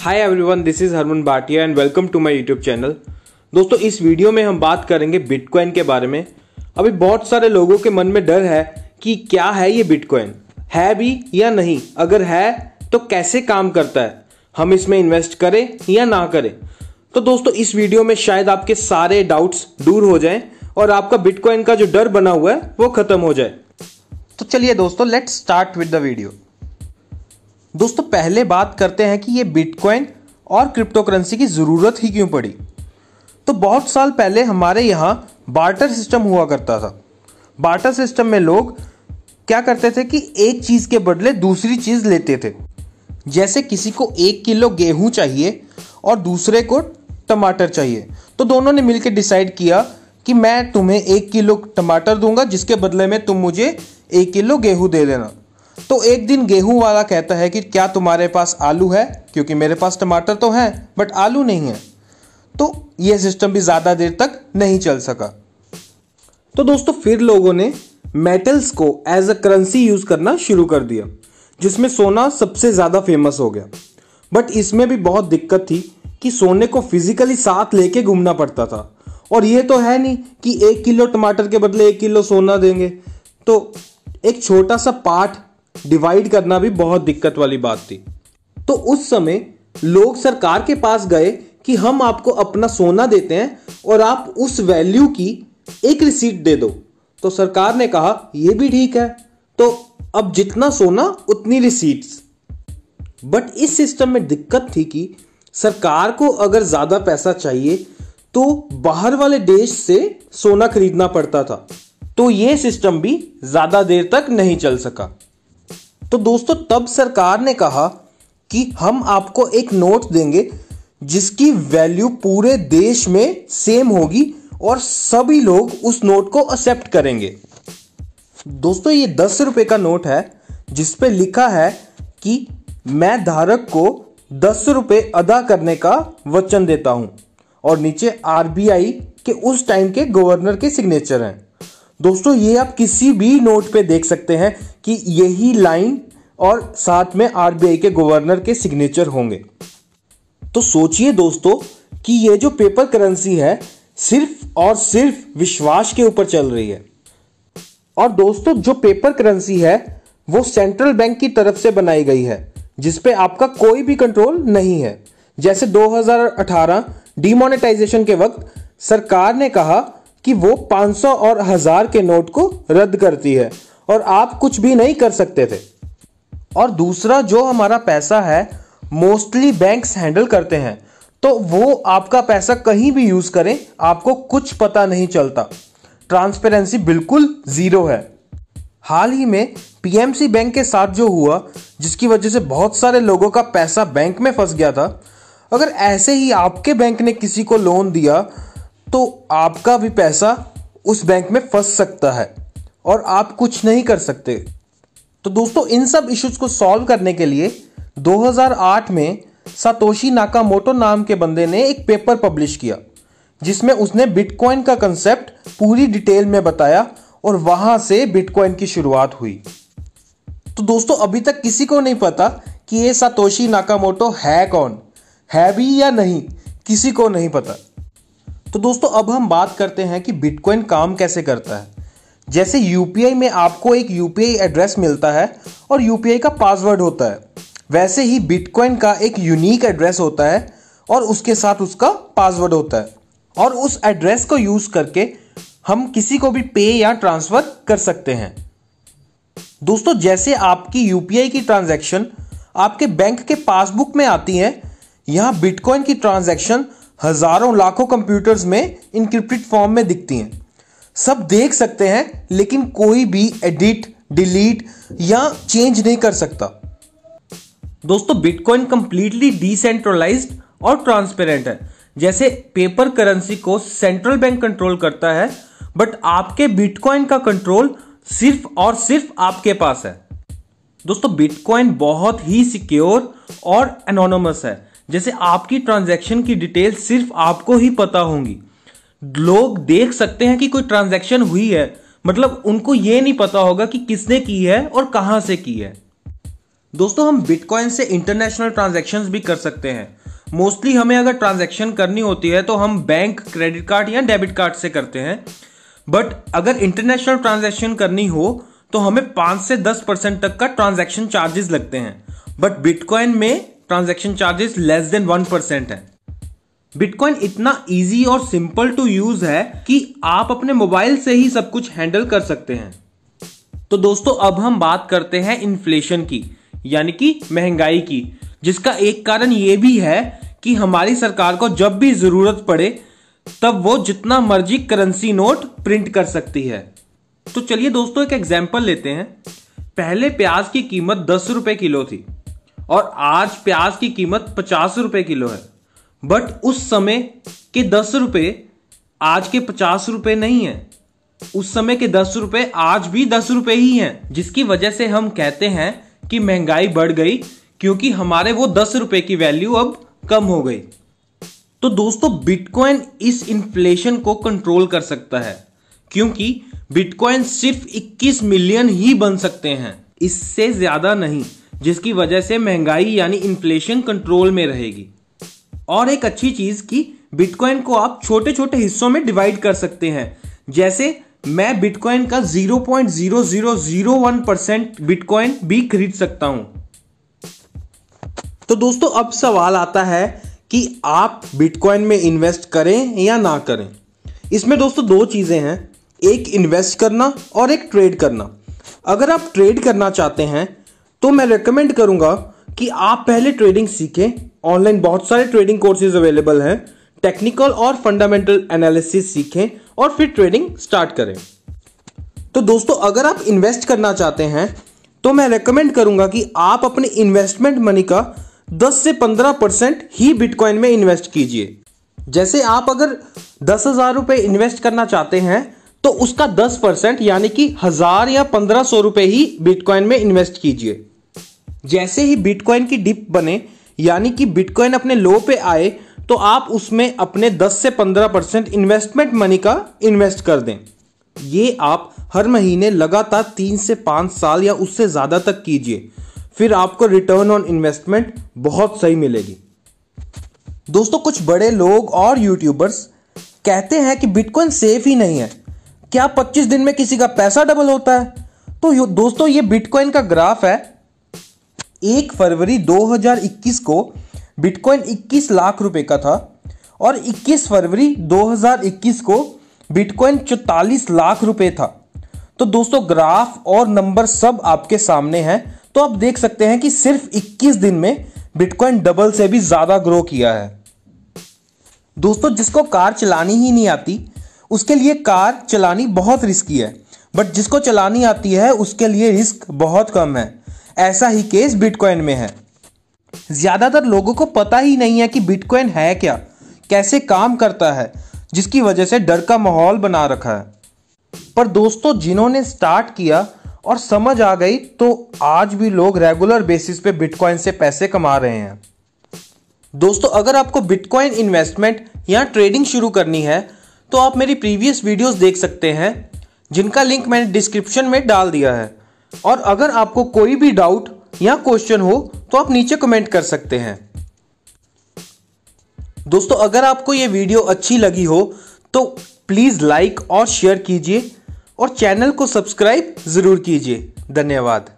Hi everyone, this is Harman Bhatia and welcome to my YouTube channel. दोस्तों, इस video में हम बात करेंगे बिटकॉइन के बारे में। अभी बहुत सारे लोगों के मन में डर है कि क्या है ये बिटकॉइन, है भी या नहीं, अगर है तो कैसे काम करता है, हम इसमें इन्वेस्ट करें या ना करें। तो दोस्तों, इस वीडियो में शायद आपके सारे डाउट्स दूर हो जाएं और आपका बिटकॉइन का जो डर बना हुआ है वो खत्म हो जाए। तो चलिए दोस्तों, let's start with the video. दोस्तों, पहले बात करते हैं कि ये बिटकॉइन और क्रिप्टो करेंसी की ज़रूरत ही क्यों पड़ी। तो बहुत साल पहले हमारे यहाँ बार्टर सिस्टम हुआ करता था। बार्टर सिस्टम में लोग क्या करते थे कि एक चीज़ के बदले दूसरी चीज़ लेते थे। जैसे किसी को 1 किलो गेहूं चाहिए और दूसरे को टमाटर चाहिए, तो दोनों ने मिलकर डिसाइड किया कि मैं तुम्हें 1 किलो टमाटर दूंगा, जिसके बदले में तुम मुझे 1 किलो गेहूं दे देना। तो एक दिन गेहूं वाला कहता है कि क्या तुम्हारे पास आलू है, क्योंकि मेरे पास टमाटर तो है बट आलू नहीं है। तो यह सिस्टम भी ज़्यादा देर तक नहीं चल सका। तो दोस्तों, फिर लोगों ने मेटल्स को एज अ करेंसी यूज़ करना शुरू कर दिया, जिसमें सोना सबसे ज़्यादा फेमस हो गया। बट इसमें भी बहुत दिक्कत थी कि सोने को फिजिकली साथ लेके घूमना पड़ता था, और ये तो है नहीं कि 1 किलो टमाटर के बदले 1 किलो सोना देंगे। तो एक छोटा सा पार्ट डिवाइड करना भी बहुत दिक्कत वाली बात थी। तो उस समय लोग सरकार के पास गए कि हम आपको अपना सोना देते हैं और आप उस वैल्यू की एक रिसीट दे दो। तो सरकार ने कहा यह भी ठीक है, तो अब जितना सोना उतनी रिसीट्स। बट इस सिस्टम में दिक्कत थी कि सरकार को अगर ज्यादा पैसा चाहिए तो बाहर वाले देश से सोना खरीदना पड़ता था। तो यह सिस्टम भी ज्यादा देर तक नहीं चल सका। तो दोस्तों, तब सरकार ने कहा कि हम आपको एक नोट देंगे जिसकी वैल्यू पूरे देश में सेम होगी और सभी लोग उस नोट को एक्सेप्ट करेंगे। दोस्तों, ये 10 रुपए का नोट है जिस पे लिखा है कि मैं धारक को 10 रुपए अदा करने का वचन देता हूं, और नीचे आरबीआई के उस टाइम के गवर्नर के सिग्नेचर हैं। दोस्तों, ये आप किसी भी नोट पे देख सकते हैं कि यही लाइन और साथ में आरबीआई के गवर्नर के सिग्नेचर होंगे। तो सोचिए दोस्तों कि ये जो पेपर करेंसी है सिर्फ और सिर्फ विश्वास के ऊपर चल रही है। और दोस्तों, जो पेपर करेंसी है वो सेंट्रल बैंक की तरफ से बनाई गई है, जिस पे आपका कोई भी कंट्रोल नहीं है। जैसे 2018 डिमोनेटाइजेशन के वक्त सरकार ने कहा कि वो 500 और 1000 के नोट को रद्द करती है और आप कुछ भी नहीं कर सकते थे। और दूसरा, जो हमारा पैसा है मोस्टली बैंक्स हैंडल करते हैं, तो वो आपका पैसा कहीं भी यूज करें आपको कुछ पता नहीं चलता। ट्रांसपेरेंसी बिल्कुल जीरो है। हाल ही में पीएमसी बैंक के साथ जो हुआ, जिसकी वजह से बहुत सारे लोगों का पैसा बैंक में फंस गया था, अगर ऐसे ही आपके बैंक ने किसी को लोन दिया तो आपका भी पैसा उस बैंक में फंस सकता है और आप कुछ नहीं कर सकते। तो दोस्तों, इन सब इश्यूज को सॉल्व करने के लिए 2008 में सातोशी नाकामोटो नाम के बंदे ने एक पेपर पब्लिश किया, जिसमें उसने बिटकॉइन का कंसेप्ट पूरी डिटेल में बताया और वहां से बिटकॉइन की शुरुआत हुई। तो दोस्तों, अभी तक किसी को नहीं पता कि ये सातोशी नाकामोटो है कौन, है भी या नहीं, किसी को नहीं पता। तो दोस्तों, अब हम बात करते हैं कि बिटकॉइन काम कैसे करता है। जैसे यूपीआई में आपको एक यूपीआई एड्रेस मिलता है और यूपीआई का पासवर्ड होता है, वैसे ही बिटकॉइन का एक यूनिक एड्रेस होता है और उसके साथ उसका पासवर्ड होता है। और उस एड्रेस को यूज करके हम किसी को भी पे या ट्रांसफर कर सकते हैं। दोस्तों, जैसे आपकी यूपीआई की ट्रांजैक्शन आपके बैंक के पासबुक में आती है, यहां बिटकॉइन की ट्रांजैक्शन हजारों लाखों कंप्यूटर्स में इनक्रिप्टेड फॉर्म में दिखती हैं। सब देख सकते हैं, लेकिन कोई भी एडिट, डिलीट या चेंज नहीं कर सकता। दोस्तों, बिटकॉइन कंप्लीटली डिसेंट्रलाइज्ड और ट्रांसपेरेंट है। जैसे पेपर करेंसी को सेंट्रल बैंक कंट्रोल करता है, बट आपके बिटकॉइन का कंट्रोल सिर्फ और सिर्फ आपके पास है। दोस्तों, बिटकॉइन बहुत ही सिक्योर और एनोनिमस है। जैसे आपकी ट्रांजैक्शन की डिटेल सिर्फ आपको ही पता होंगी। लोग देख सकते हैं कि कोई ट्रांजैक्शन हुई है, मतलब उनको यह नहीं पता होगा कि किसने की है और कहां से की है। दोस्तों हम बिटकॉइन से इंटरनेशनल ट्रांजैक्शंस भी कर सकते हैं। मोस्टली हमें अगर ट्रांजैक्शन करनी होती है तो हम बैंक, क्रेडिट कार्ड या डेबिट कार्ड से करते हैं, बट अगर इंटरनेशनल ट्रांजैक्शन करनी हो तो हमें 5 से 10% तक का ट्रांजैक्शन चार्जेस लगते हैं। बट बिटकॉइन में ट्रांजैक्शन चार्जेस लेस देन 1% है। बिटकॉइन इतना इजी और सिंपल टू यूज है कि आप अपने मोबाइल से ही सब कुछ हैंडल कर सकते हैं। तो दोस्तों अब हम बात करते हैं इन्फ्लेशन की, यानी कि महंगाई की, जिसका एक कारण यह भी है कि हमारी सरकार को जब भी जरूरत पड़े तब वो जितना मर्जी करेंसी नोट प्रिंट कर सकती है। तो चलिए दोस्तों एक एग्जांपल लेते हैं। पहले प्याज की कीमत 10 रुपए किलो थी और आज प्याज की कीमत 50 रुपए किलो है। बट उस समय के 10 रुपए आज के 50 रुपए नहीं है। उस समय के 10 रुपए आज भी 10 रुपए ही हैं, जिसकी वजह से हम कहते हैं कि महंगाई बढ़ गई, क्योंकि हमारे वो 10 रुपए की वैल्यू अब कम हो गई। तो दोस्तों बिटकॉइन इस इन्फ्लेशन को कंट्रोल कर सकता है, क्योंकि बिटकॉइन सिर्फ 21 मिलियन ही बन सकते हैं, इससे ज्यादा नहीं, जिसकी वजह से महंगाई यानी इन्फ्लेशन कंट्रोल में रहेगी। और एक अच्छी चीज कि बिटकॉइन को आप छोटे छोटे हिस्सों में डिवाइड कर सकते हैं। जैसे मैं बिटकॉइन का 0.0001% बिटकॉइन भी खरीद सकता हूं। तो दोस्तों अब सवाल आता है कि आप बिटकॉइन में इन्वेस्ट करें या ना करें। इसमें दोस्तों दो चीजें हैं, एक इन्वेस्ट करना और एक ट्रेड करना। अगर आप ट्रेड करना चाहते हैं तो मैं रेकमेंड करूंगा कि आप पहले ट्रेडिंग सीखें। ऑनलाइन बहुत सारे ट्रेडिंग कोर्सेज अवेलेबल हैं। टेक्निकल और फंडामेंटल एनालिसिस सीखें और फिर ट्रेडिंग स्टार्ट करें। तो दोस्तों अगर आप इन्वेस्ट करना चाहते हैं तो मैं रेकमेंड करूंगा कि आप अपने इन्वेस्टमेंट मनी का 10 से 15% ही बिटकॉइन में इन्वेस्ट कीजिए। जैसे आप अगर 10,000 रुपए इन्वेस्ट करना चाहते हैं तो उसका 10% यानी कि 1,000 या 1,500 रुपए ही बिटकॉइन में इन्वेस्ट कीजिए। जैसे ही बिटकॉइन की डिप बने, यानी कि बिटकॉइन अपने लो पे आए, तो आप उसमें अपने 10 से 15% इन्वेस्टमेंट मनी का इन्वेस्ट कर दें। ये आप हर महीने लगातार 3 से 5 साल या उससे ज्यादा तक कीजिए, फिर आपको रिटर्न ऑन इन्वेस्टमेंट बहुत सही मिलेगी। दोस्तों कुछ बड़े लोग और यूट्यूबर्स कहते हैं कि बिटकॉइन सेफ ही नहीं है, क्या 25 दिन में किसी का पैसा डबल होता है? तो दोस्तों ये बिटकॉइन का ग्राफ है। 1 फरवरी 2021 को बिटकॉइन 21 लाख रुपए का था और 21 फरवरी 2021 को बिटकॉइन 44 लाख रुपए था। तो दोस्तों ग्राफ और नंबर सब आपके सामने हैं, तो आप देख सकते हैं कि सिर्फ 21 दिन में बिटकॉइन डबल से भी ज्यादा ग्रो किया है। दोस्तों जिसको कार चलानी ही नहीं आती उसके लिए कार चलानी बहुत रिस्की है, बट जिसको चलानी आती है उसके लिए रिस्क बहुत कम है। ऐसा ही केस बिटकॉइन में है। ज्यादातर लोगों को पता ही नहीं है कि बिटकॉइन है क्या, कैसे काम करता है, जिसकी वजह से डर का माहौल बना रखा है। पर दोस्तों जिन्होंने स्टार्ट किया और समझ आ गई, तो आज भी लोग रेगुलर बेसिस पे बिटकॉइन से पैसे कमा रहे हैं। दोस्तों अगर आपको बिटकॉइन इन्वेस्टमेंट या ट्रेडिंग शुरू करनी है तो आप मेरी प्रीवियस वीडियोस देख सकते हैं, जिनका लिंक मैंने डिस्क्रिप्शन में डाल दिया है। और अगर आपको कोई भी डाउट या क्वेश्चन हो तो आप नीचे कमेंट कर सकते हैं। दोस्तों अगर आपको ये वीडियो अच्छी लगी हो तो प्लीज लाइक और शेयर कीजिए और चैनल को सब्सक्राइब जरूर कीजिए। धन्यवाद।